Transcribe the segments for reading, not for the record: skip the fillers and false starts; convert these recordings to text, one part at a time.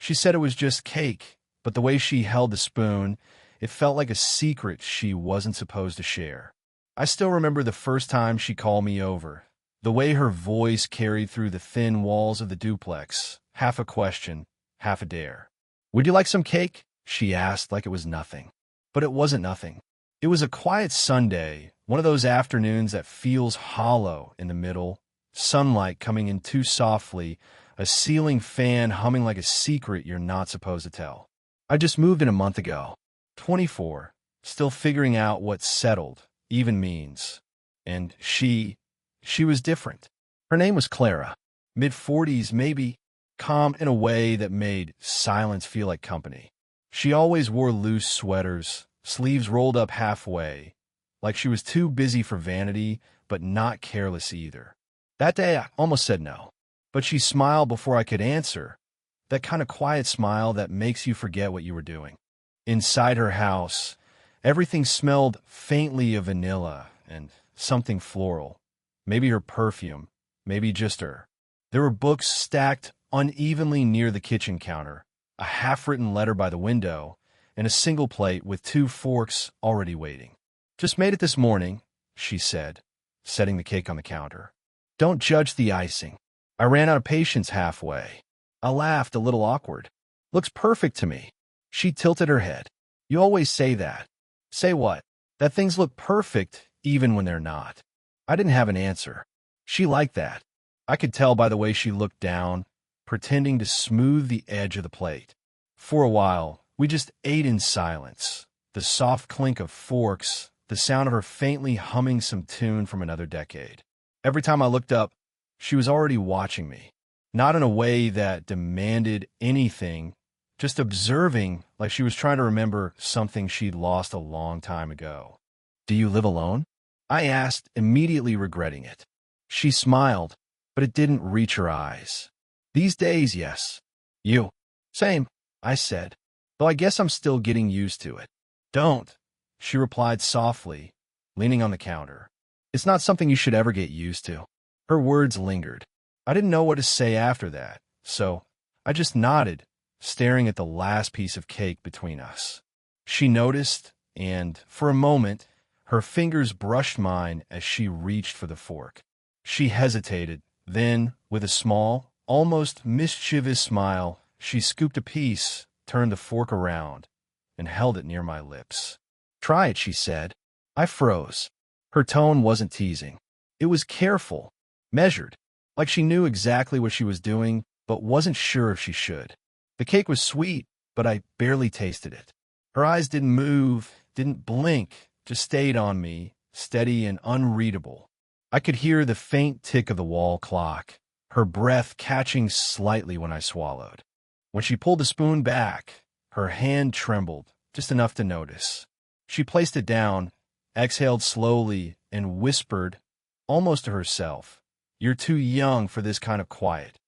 She said it was just cake, but the way she held the spoon, it felt like a secret she wasn't supposed to share. I still remember the first time she called me over. The way her voice carried through the thin walls of the duplex, half a question, half a dare. "Would you like some cake?" she asked like it was nothing. But it wasn't nothing. It was a quiet Sunday, one of those afternoons that feels hollow in the middle, sunlight coming in too softly, a ceiling fan humming like a secret you're not supposed to tell. I just moved in a month ago, 24, still figuring out what settled even means. And she was different. Her name was Clara, mid-40s maybe, calm in a way that made silence feel like company. She always wore loose sweaters, sleeves rolled up halfway, like she was too busy for vanity, but not careless either. That day, I almost said no, but she smiled before I could answer, that kind of quiet smile that makes you forget what you were doing. Inside her house, everything smelled faintly of vanilla and something floral. Maybe her perfume, maybe just her. There were books stacked unevenly near the kitchen counter, a half-written letter by the window, and a single plate with 2 forks already waiting. "Just made it this morning," she said, setting the cake on the counter. "Don't judge the icing. I ran out of patience halfway." I laughed, a little awkward. "Looks perfect to me." She tilted her head. "You always say that." "Say what?" "That things look perfect even when they're not." I didn't have an answer. She liked that. I could tell by the way she looked down, pretending to smooth the edge of the plate. For a while, we just ate in silence, the soft clink of forks, the sound of her faintly humming some tune from another decade. Every time I looked up, she was already watching me, not in a way that demanded anything, just observing like she was trying to remember something she'd lost a long time ago. "Do you live alone?" I asked, immediately regretting it. She smiled, but it didn't reach her eyes. "These days, yes." "You?" "Same," I said, though I guess I'm still getting used to it. "Don't," she replied softly, leaning on the counter. "It's not something you should ever get used to." Her words lingered. I didn't know what to say after that, so I just nodded, staring at the last piece of cake between us. She noticed, and for a moment, her fingers brushed mine as she reached for the fork. She hesitated, then, with a small, almost mischievous smile, she scooped a piece, turned the fork around, and held it near my lips. "Try it," she said. I froze. Her tone wasn't teasing. It was careful, measured, like she knew exactly what she was doing, but wasn't sure if she should. The cake was sweet, but I barely tasted it. Her eyes didn't move, didn't blink, just stayed on me, steady and unreadable. I could hear the faint tick of the wall clock, her breath catching slightly when I swallowed. When she pulled the spoon back, her hand trembled, just enough to notice. She placed it down, exhaled slowly, and whispered, almost to herself, "You're too young for this kind of quiet."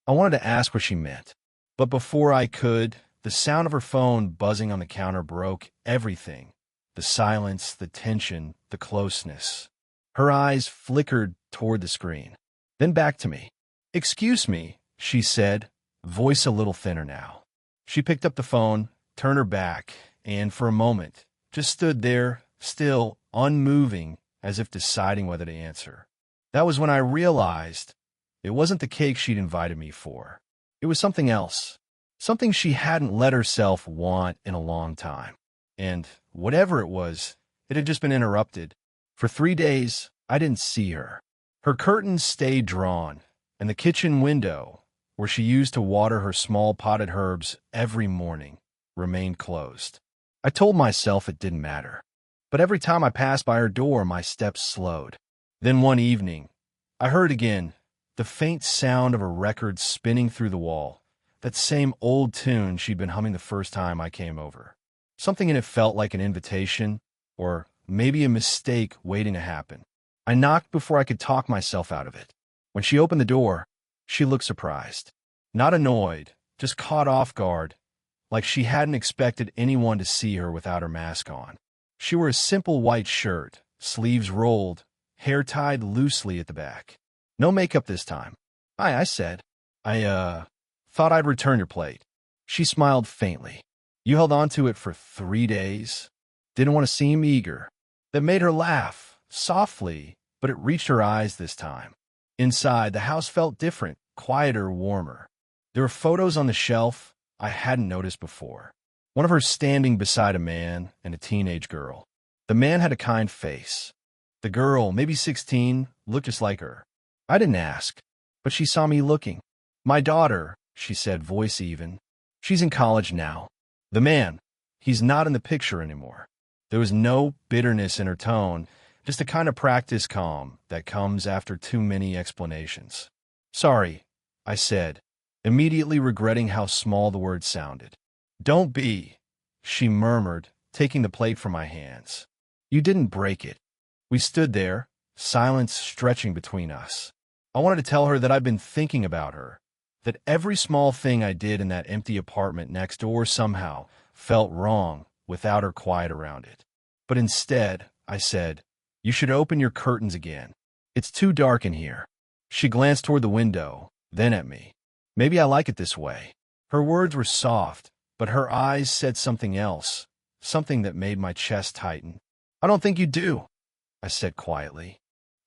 I wanted to ask what she meant, but before I could, the sound of her phone buzzing on the counter broke everything. The silence, the tension, the closeness. Her eyes flickered toward the screen, then back to me. "Excuse me," she said, voice a little thinner now. She picked up the phone, turned her back, and for a moment, just stood there, still, unmoving, as if deciding whether to answer. That was when I realized it wasn't the cake she'd invited me for. It was something else, something she hadn't let herself want in a long time. And whatever it was, it had just been interrupted. For 3 days, I didn't see her. Her curtains stayed drawn, and the kitchen window, where she used to water her small potted herbs every morning, remained closed. I told myself it didn't matter. But every time I passed by her door, my steps slowed. Then one evening, I heard again the faint sound of a record spinning through the wall, that same old tune she'd been humming the first time I came over. Something in it felt like an invitation, or maybe a mistake waiting to happen. I knocked before I could talk myself out of it. When she opened the door, she looked surprised. Not annoyed, just caught off guard, like she hadn't expected anyone to see her without her mask on. She wore a simple white shirt, sleeves rolled, hair tied loosely at the back. "No makeup this time." "Hi," I said. I thought I'd return your plate." She smiled faintly. You held on to it for 3 days? Didn't want to seem eager. That made her laugh, softly, but it reached her eyes this time. Inside, the house felt different, quieter, warmer. There were photos on the shelf I hadn't noticed before. One of her standing beside a man and a teenage girl. The man had a kind face. The girl, maybe 16, looked just like her. I didn't ask, but she saw me looking. My daughter, she said, voice even. She's in college now. The man, he's not in the picture anymore. There was no bitterness in her tone, just the kind of practice calm that comes after too many explanations. Sorry, I said, immediately regretting how small the word sounded. Don't be, she murmured, taking the plate from my hands. You didn't break it. We stood there, silence stretching between us. I wanted to tell her that I'd been thinking about her, that every small thing I did in that empty apartment next door somehow felt wrong without her quiet around it. But instead, I said, you should open your curtains again. It's too dark in here. She glanced toward the window, then at me. Maybe I like it this way. Her words were soft, but her eyes said something else, something that made my chest tighten. I don't think you do, I said quietly.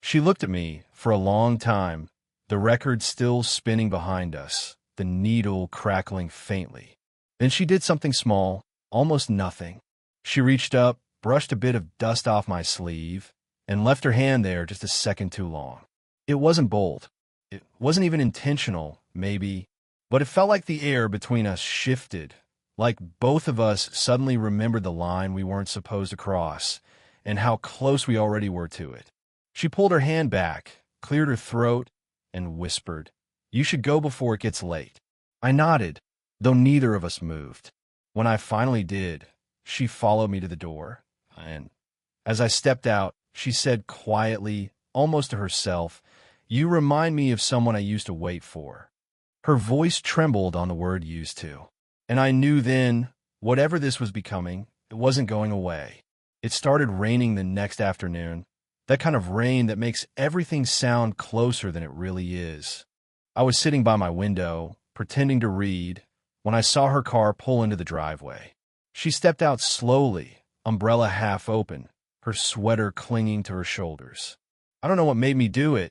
She looked at me for a long time, the record still spinning behind us, the needle crackling faintly. Then she did something small, almost nothing. She reached up, brushed a bit of dust off my sleeve, and left her hand there just a second too long. It wasn't bold. It wasn't even intentional, maybe, but it felt like the air between us shifted, like both of us suddenly remembered the line we weren't supposed to cross, and how close we already were to it. She pulled her hand back, cleared her throat, and whispered, you should go before it gets late. I nodded, though neither of us moved. When I finally did, she followed me to the door, and as I stepped out, she said quietly, almost to herself, you remind me of someone I used to wait for. Her voice trembled on the word used to, and I knew then, whatever this was becoming, it wasn't going away. It started raining the next afternoon, that kind of rain that makes everything sound closer than it really is. I was sitting by my window, pretending to read, when I saw her car pull into the driveway. She stepped out slowly, umbrella half open, her sweater clinging to her shoulders. I don't know what made me do it.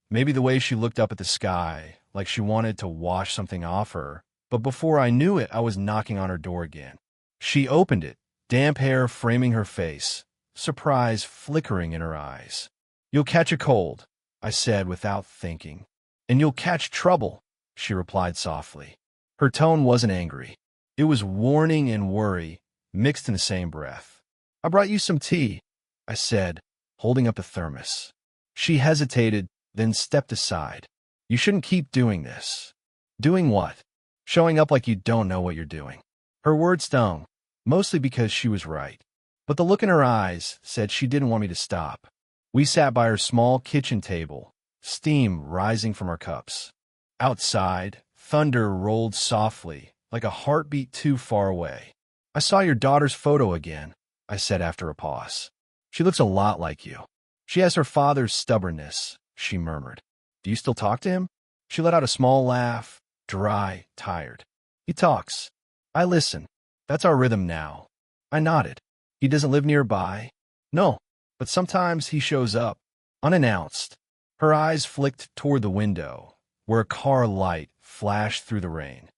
Maybe the way she looked up at the sky, like she wanted to wash something off her, but before I knew it, I was knocking on her door again. She opened it, damp hair framing her face, surprise flickering in her eyes. You'll catch a cold, I said without thinking. And you'll catch trouble, she replied softly. Her tone wasn't angry. It was warning and worry, mixed in the same breath. I brought you some tea, I said, holding up the thermos. She hesitated, then stepped aside. You shouldn't keep doing this. Doing what? Showing up like you don't know what you're doing. Her words stung, mostly because she was right. But the look in her eyes said she didn't want me to stop. We sat by her small kitchen table, steam rising from our cups. Outside, thunder rolled softly, like a heartbeat too far away. I saw your daughter's photo again, I said after a pause. She looks a lot like you. She has her father's stubbornness, she murmured. Do you still talk to him? She let out a small laugh, dry, tired. He talks. I listen. That's our rhythm now. I nodded. He doesn't live nearby? No, but sometimes he shows up, unannounced. Her eyes flicked toward the window, where a car light flashed through the rain.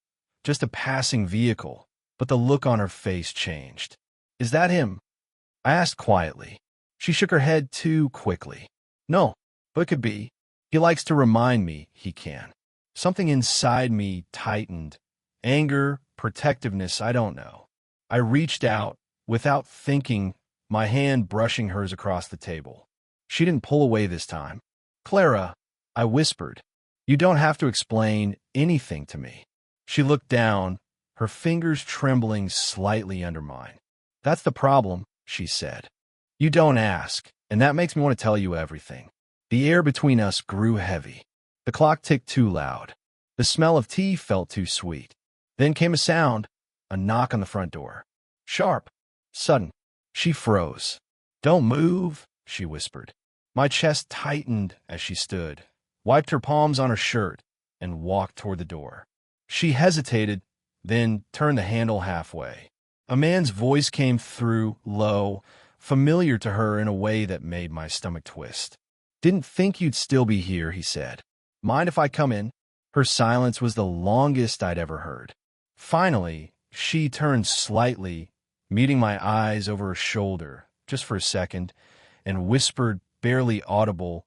Just a passing vehicle, but the look on her face changed. Is that him? I asked quietly. She shook her head too quickly. No, but it could be. He likes to remind me he can. Something inside me tightened. Anger, protectiveness, I don't know. I reached out, without thinking, my hand brushing hers across the table. She didn't pull away this time. Clara, I whispered, you don't have to explain anything to me. She looked down, her fingers trembling slightly under mine. That's the problem, she said. You don't ask, and that makes me want to tell you everything. The air between us grew heavy. The clock ticked too loud. The smell of tea felt too sweet. Then came a sound, a knock on the front door. Sharp, sudden. She froze. Don't move, she whispered. My chest tightened as she stood, wiped her palms on her shirt, and walked toward the door. She hesitated, then turned the handle halfway. A man's voice came through, low, familiar to her in a way that made my stomach twist. "Didn't think you'd still be here," he said. "Mind if I come in?" Her silence was the longest I'd ever heard. Finally, she turned slightly, meeting my eyes over her shoulder, just for a second, and whispered, barely audible,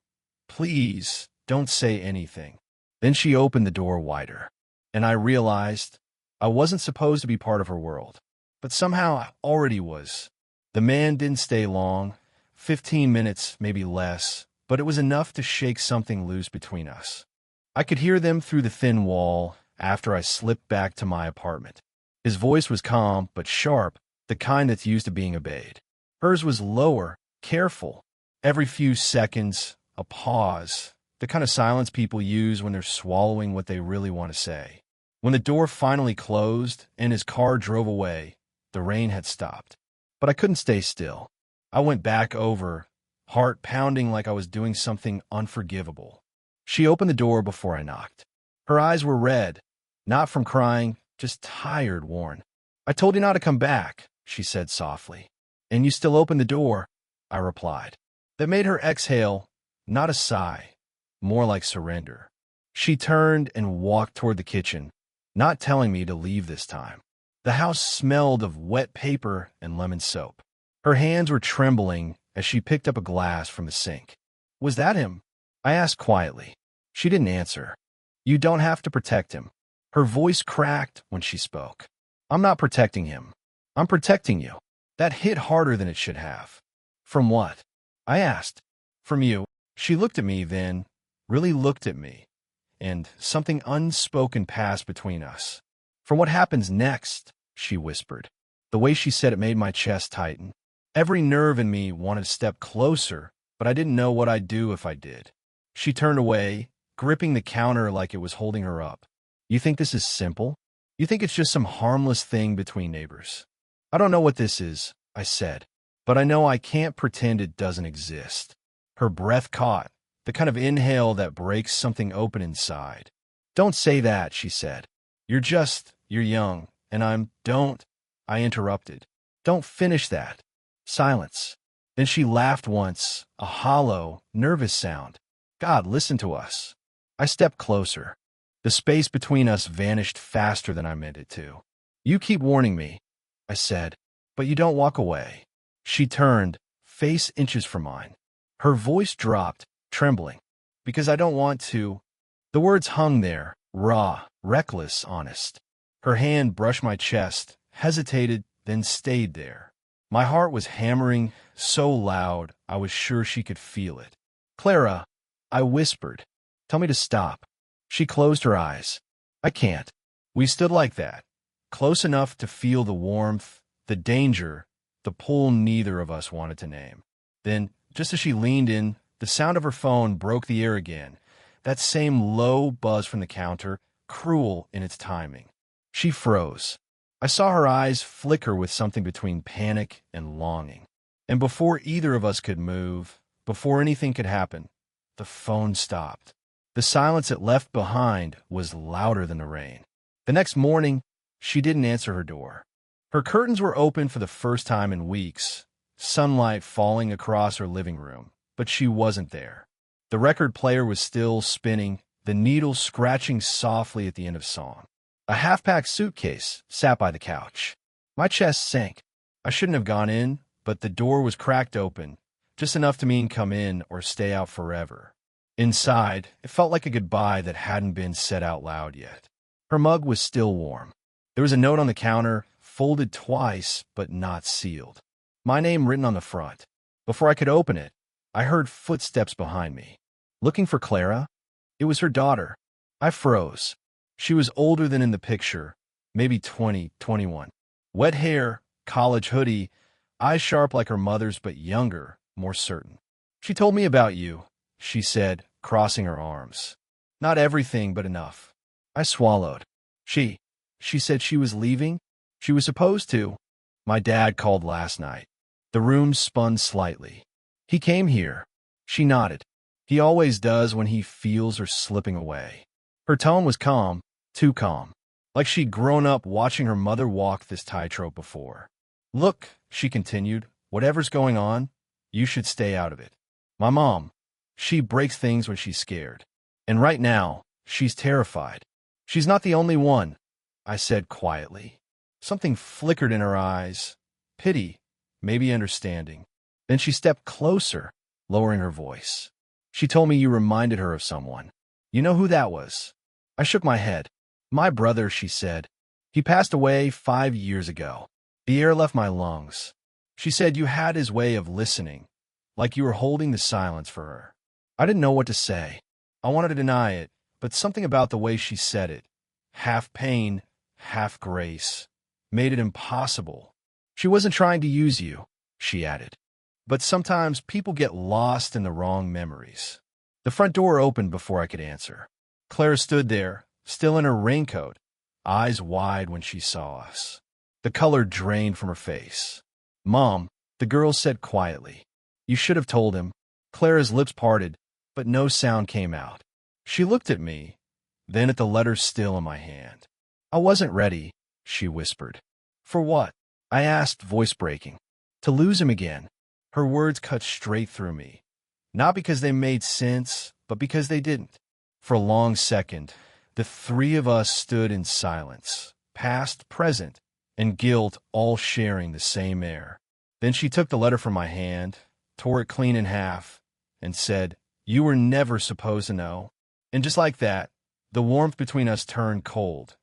"Please, don't say anything." Then she opened the door wider, and I realized I wasn't supposed to be part of her world, but somehow I already was. The man didn't stay long, 15 minutes, maybe less, but it was enough to shake something loose between us. I could hear them through the thin wall after I slipped back to my apartment. His voice was calm but sharp, the kind that's used to being obeyed. Hers was lower, careful. Every few seconds, a pause, the kind of silence people use when they're swallowing what they really want to say. When the door finally closed and his car drove away, the rain had stopped. But I couldn't stay still. I went back over, heart pounding like I was doing something unforgivable. She opened the door before I knocked. Her eyes were red, not from crying, just tired, worn. "I told you not to come back," she said softly. "And you still opened the door," I replied. That made her exhale, not a sigh, more like surrender. She turned and walked toward the kitchen, not telling me to leave this time. The house smelled of wet paper and lemon soap. Her hands were trembling as she picked up a glass from the sink. "Was that him?" I asked quietly. She didn't answer. "You don't have to protect him." Her voice cracked when she spoke. "I'm not protecting him. I'm protecting you." That hit harder than it should have. "From what?" I asked. "From you." She looked at me then, really looked at me, and something unspoken passed between us. "From what happens next," she whispered. The way she said it made my chest tighten. Every nerve in me wanted to step closer, but I didn't know what I'd do if I did. She turned away, gripping the counter like it was holding her up. "You think this is simple? You think it's just some harmless thing between neighbors?" "I don't know what this is," I said, "but I know I can't pretend it doesn't exist." Her breath caught, the kind of inhale that breaks something open inside. "Don't say that," she said. You're young, and don't," I interrupted. "Don't finish that." Silence. Then she laughed once, a hollow, nervous sound. "God, listen to us." I stepped closer. The space between us vanished faster than I meant it to. "You keep warning me," I said, "but you don't walk away." She turned, face inches from mine. Her voice dropped, trembling. "Because I don't want to." The words hung there, raw, reckless, honest. Her hand brushed my chest, hesitated, then stayed there. My heart was hammering so loud I was sure she could feel it. "Clara," I whispered. "Tell me to stop." She closed her eyes. "I can't." We stood like that, close enough to feel the warmth, the danger, the pull neither of us wanted to name. Then, just as she leaned in, the sound of her phone broke the air again, that same low buzz from the counter, cruel in its timing. She froze. I saw her eyes flicker with something between panic and longing. And before either of us could move, before anything could happen, the phone stopped. The silence it left behind was louder than the rain. The next morning, she didn't answer her door. Her curtains were open for the first time in weeks, sunlight falling across her living room, but she wasn't there. The record player was still spinning, the needle scratching softly at the end of song. A half-packed suitcase sat by the couch. My chest sank. I shouldn't have gone in, but the door was cracked open, just enough to mean come in or stay out forever. Inside, it felt like a goodbye that hadn't been said out loud yet. Her mug was still warm. There was a note on the counter, folded twice, but not sealed. My name written on the front. Before I could open it, I heard footsteps behind me. Looking for Clara? It was her daughter. I froze. She was older than in the picture, maybe 20, 21. Wet hair, college hoodie, eyes sharp like her mother's but younger, more certain. "She told me about you," she said, crossing her arms. "Not everything, but enough." I swallowed. She said she was leaving? She was supposed to. "My dad called last night." The room spun slightly. "He came here." She nodded. "He always does when he feels her slipping away." Her tone was calm, too calm. like she'd grown up watching her mother walk this tightrope before. Look, she continued, whatever's going on, you should stay out of it. My mom, she breaks things when she's scared. And right now, she's terrified. She's not the only one, I said quietly. Something flickered in her eyes. Pity, maybe understanding. Then she stepped closer, lowering her voice. She told me you reminded her of someone. You know who that was? I shook my head. My brother, she said. He passed away 5 years ago. The air left my lungs. She said you had his way of listening, like you were holding the silence for her. I didn't know what to say. I wanted to deny it, but something about the way she said it, half pain, half grace, made it impossible. She wasn't trying to use you, she added. But sometimes people get lost in the wrong memories. The front door opened before I could answer. Clara stood there, still in her raincoat, eyes wide when she saw us. The color drained from her face. Mom, the girl said quietly. You should have told him. Clara's lips parted, but no sound came out. She looked at me, then at the letter still in my hand. I wasn't ready, she whispered. For what? I asked, voice breaking. To lose him again. Her words cut straight through me. Not because they made sense, but because they didn't. For a long second, the three of us stood in silence, past, present, and guilt all sharing the same air. Then she took the letter from my hand, tore it clean in half, and said, You were never supposed to know. And just like that, the warmth between us turned cold.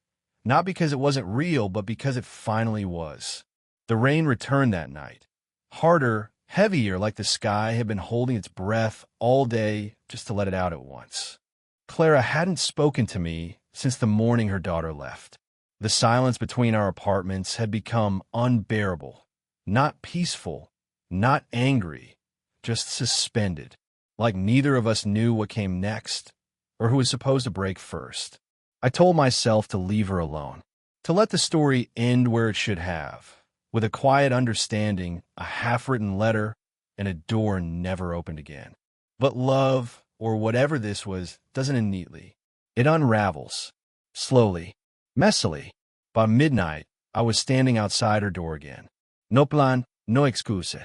Not because it wasn't real, but because it finally was. The rain returned that night. Harder, heavier, like the sky had been holding its breath all day just to let it out at once. Clara hadn't spoken to me since the morning her daughter left. The silence between our apartments had become unbearable. Not peaceful, not angry, just suspended, like neither of us knew what came next or who was supposed to break first. I told myself to leave her alone, to let the story end where it should have, with a quiet understanding, a half-written letter, and a door never opened again. But love, or whatever this was, doesn't end neatly. It unravels, slowly, messily. By midnight, I was standing outside her door again. No plan, no excuse.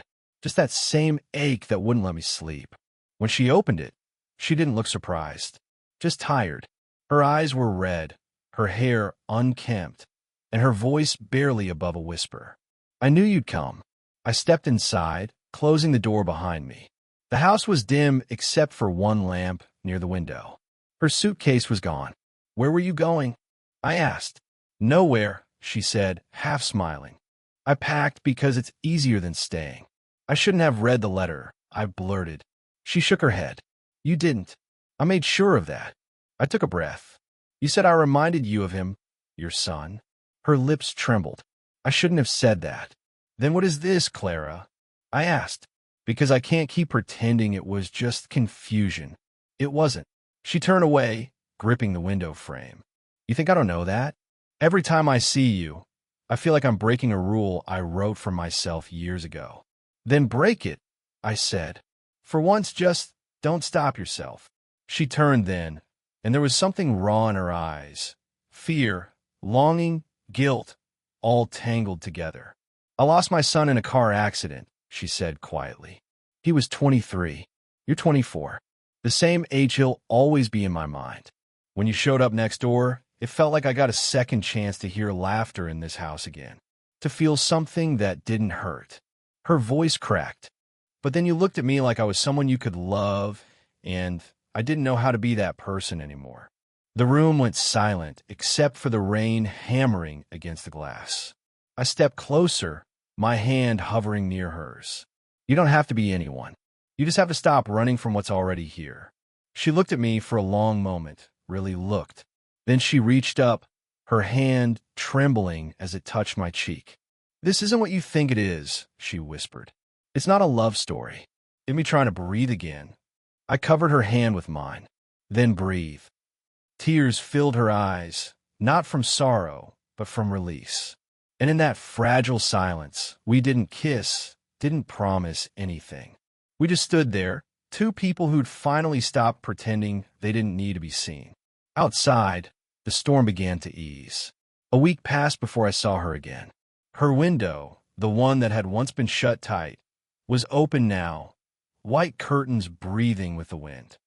Just that same ache that wouldn't let me sleep. When she opened it, she didn't look surprised, just tired. Her eyes were red, her hair unkempt, and her voice barely above a whisper. I knew you'd come. I stepped inside, closing the door behind me. The house was dim except for one lamp near the window. Her suitcase was gone. Where were you going? I asked. Nowhere, she said, half smiling. I packed because it's easier than staying. I shouldn't have read the letter, I blurted. She shook her head. You didn't. I made sure of that. I took a breath. You said I reminded you of him, your son. Her lips trembled. I shouldn't have said that. Then what is this, Clara? I asked, because I can't keep pretending it was just confusion. It wasn't. She turned away, gripping the window frame. You think I don't know that? Every time I see you, I feel like I'm breaking a rule I wrote for myself years ago. Then break it, I said. For once, just don't stop yourself. She turned then, and there was something raw in her eyes. Fear, longing, guilt, all tangled together. I lost my son in a car accident, she said quietly. He was 23. You're 24. The same age he'll always be in my mind. When you showed up next door, it felt like I got a second chance to hear laughter in this house again, to feel something that didn't hurt. Her voice cracked. But then you looked at me like I was someone you could love, and I didn't know how to be that person anymore. The room went silent, except for the rain hammering against the glass. I stepped closer, my hand hovering near hers. You don't have to be anyone. You just have to stop running from what's already here. She looked at me for a long moment, really looked. Then she reached up, her hand trembling as it touched my cheek. This isn't what you think it is, she whispered. It's not a love story. Get me trying to breathe again. I covered her hand with mine. Then breathe. Tears filled her eyes, not from sorrow, but from release. And in that fragile silence, we didn't kiss, didn't promise anything. We just stood there, two people who'd finally stopped pretending they didn't need to be seen. Outside, the storm began to ease. A week passed before I saw her again. Her window, the one that had once been shut tight, was open now, white curtains breathing with the wind.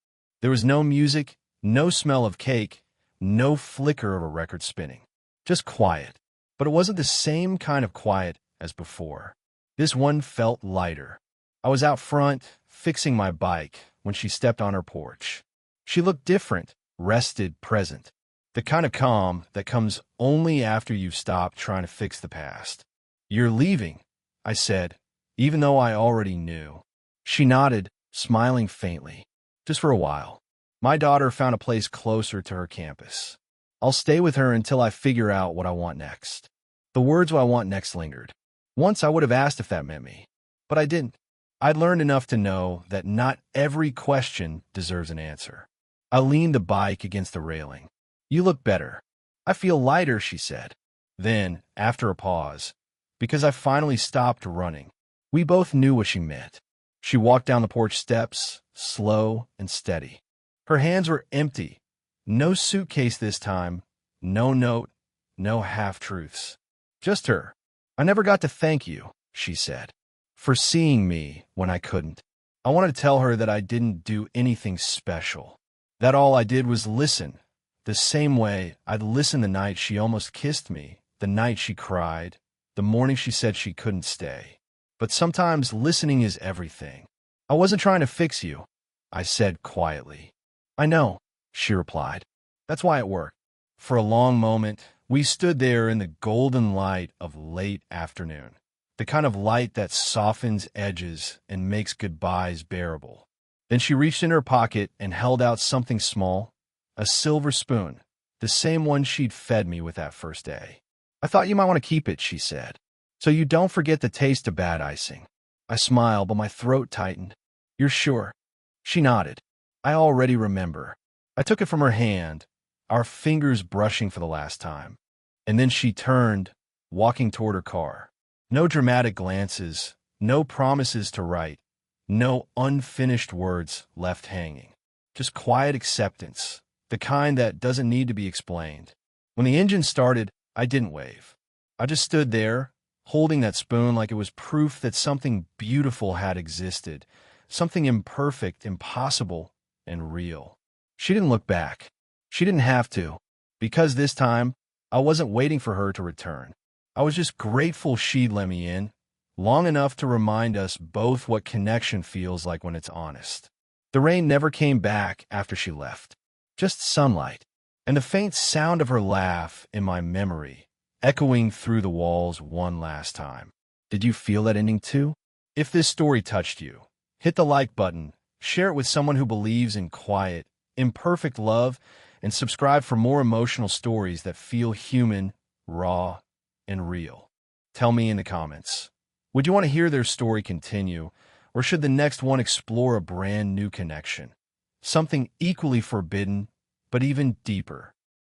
There was no music, no smell of cake, no flicker of a record spinning. Just quiet. But it wasn't the same kind of quiet as before. This one felt lighter. I was out front, fixing my bike, when she stepped on her porch. She looked different, rested, present. The kind of calm that comes only after you've stopped trying to fix the past. "You're leaving," I said, even though I already knew. She nodded, smiling faintly. "Just for a while. My daughter found a place closer to her campus. I'll stay with her until I figure out what I want next." The words "what I want next" lingered. Once I would have asked if that meant me, but I didn't. I'd learned enough to know that not every question deserves an answer. I leaned the bike against the railing. "You look better." "I feel lighter," she said. Then, after a pause, because I finally stopped running, we both knew what she meant. She walked down the porch steps, slow and steady. Her hands were empty. No suitcase this time, no note, no half-truths. Just her. "I never got to thank you," she said, "for seeing me when I couldn't." I wanted to tell her that I didn't do anything special, that all I did was listen, the same way I'd listened the night she almost kissed me, the night she cried, the morning she said she couldn't stay. But sometimes listening is everything. "I wasn't trying to fix you," I said quietly. "I know," she replied. "That's why it worked." For a long moment, we stood there in the golden light of late afternoon, the kind of light that softens edges and makes goodbyes bearable. Then she reached in her pocket and held out something small, a silver spoon, the same one she'd fed me with that first day. "I thought you might want to keep it," she said, "so you don't forget the taste of bad icing." I smiled, but my throat tightened. "You're sure?" She nodded. "I already remember." I took it from her hand, our fingers brushing for the last time. And then she turned, walking toward her car. No dramatic glances, no promises to write, no unfinished words left hanging. Just quiet acceptance, the kind that doesn't need to be explained. When the engine started, I didn't wave. I just stood there, holding that spoon like it was proof that something beautiful had existed, something imperfect, impossible, and real. She didn't look back. She didn't have to, because this time, I wasn't waiting for her to return. I was just grateful she'd let me in, long enough to remind us both what connection feels like when it's honest. The rain never came back after she left, just sunlight, and the faint sound of her laugh in my memory, echoing through the walls one last time. Did you feel that ending too? If this story touched you, hit the like button, share it with someone who believes in quiet, imperfect love, and subscribe for more emotional stories that feel human, raw, and real. Tell me in the comments, would you want to hear their story continue, or should the next one explore a brand new connection? Something equally forbidden, but even deeper.